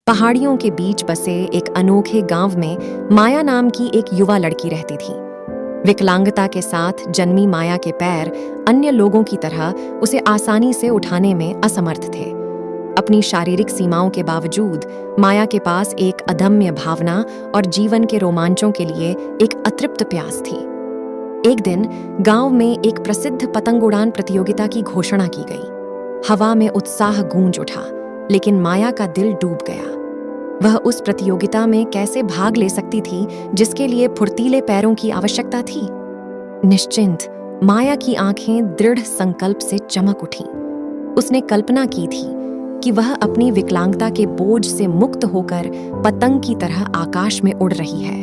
पहाड़ियों के बीच बसे एक अनोखे गांव में माया नाम की एक युवा लड़की रहती थी। विकलांगता के साथ जन्मी माया के पैर अन्य लोगों की तरह उसे आसानी से उठाने में असमर्थ थे। अपनी शारीरिक सीमाओं के बावजूद माया के पास एक अदम्य भावना और जीवन के रोमांचों के लिए एक अतृप्त प्यास थी। एक दिन गांव में एक प्रसिद्ध पतंग उड़ान प्रतियोगिता की घोषणा की गई। हवा में उत्साह गूंज उठा, लेकिन माया का दिल डूब गया। वह उस प्रतियोगिता में कैसे भाग ले सकती थी जिसके लिए फुर्तीले पैरों की आवश्यकता थी। निश्चिंत माया की आंखें दृढ़ संकल्प से चमक उठीं। उसने कल्पना की थी कि वह अपनी विकलांगता के बोझ से मुक्त होकर पतंग की तरह आकाश में उड़ रही है।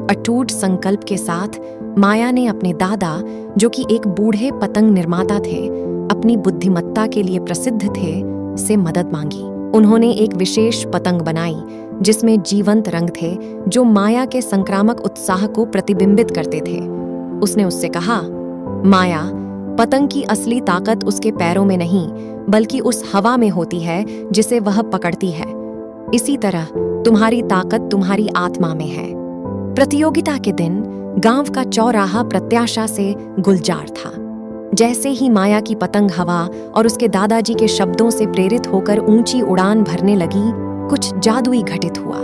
अटूट संकल्प के साथ माया ने अपने दादा, जो कि एक बूढ़े पतंग निर्माता थे, अपनी बुद्धिमत्ता के लिए प्रसिद्ध थे, से मदद मांगी। उन्होंने एक विशेष पतंग बनाई जिसमें जीवंत रंग थे जो माया के संक्रामक उत्साह को प्रतिबिंबित करते थे। उसने उससे कहा, माया, पतंग की असली ताकत उसके पैरों में नहीं बल्कि उस हवा में होती है जिसे वह पकड़ती है। इसी तरह तुम्हारी ताकत तुम्हारी आत्मा में है। प्रतियोगिता के दिन गांव का चौराहा प्रत्याशा से गुलजार था। जैसे ही माया की पतंग हवा और उसके दादाजी के शब्दों से प्रेरित होकर ऊंची उड़ान भरने लगी, कुछ जादुई घटित हुआ।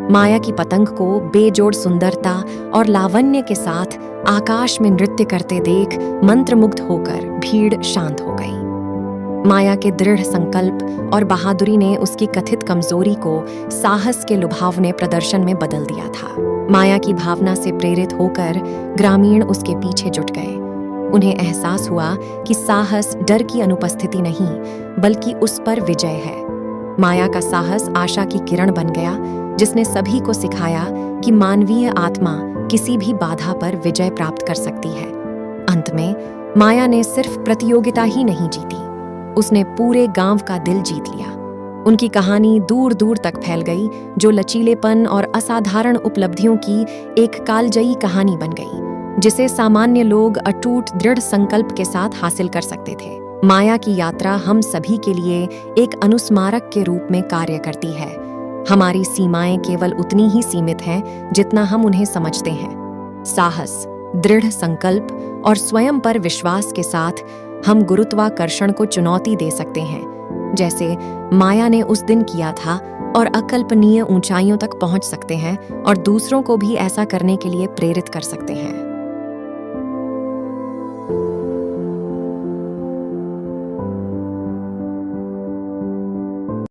माया की पतंग को बेजोड़ सुंदरता और लावण्य के साथ आकाश में नृत्य करते देख मंत्रमुग्ध होकर भीड़ शांत हो गई। माया के दृढ़ संकल्प और बहादुरी ने उसकी कथित कमजोरी को साहस के लुभावने प्रदर्शन में बदल दिया था। माया की भावना से प्रेरित होकर ग्रामीण उसके पीछे जुट गए। उन्हें एहसास हुआ कि साहस डर की अनुपस्थिति नहीं बल्कि उस पर विजय है। माया का साहस आशा की किरण बन गया, जिसने सभी को सिखाया कि मानवीय आत्मा किसी भी बाधा पर विजय प्राप्त कर सकती है। अंत में माया ने सिर्फ प्रतियोगिता ही नहीं जीती, उसने पूरे गांव का दिल जीत लिया। उनकी कहानी दूर दूर तक फैल गई, जो लचीलेपन और असाधारण उपलब्धियों की एक कालजयी कहानी बन गई, जिसे सामान्य लोग अटूट दृढ़ संकल्प के साथ हासिल कर सकते थे। माया की यात्रा हम सभी के लिए एक अनुस्मारक के रूप में कार्य करती है। हमारी सीमाएं केवल उतनी ही सीमित हैं जितना हम उन्हें समझते हैं। साहस, दृढ़ संकल्प और स्वयं पर विश्वास के साथ हम गुरुत्वाकर्षण को चुनौती दे सकते हैं, जैसे माया ने उस दिन किया था, और अकल्पनीय ऊंचाइयों तक पहुंच सकते हैं और दूसरों को भी ऐसा करने के लिए प्रेरित कर सकते हैं।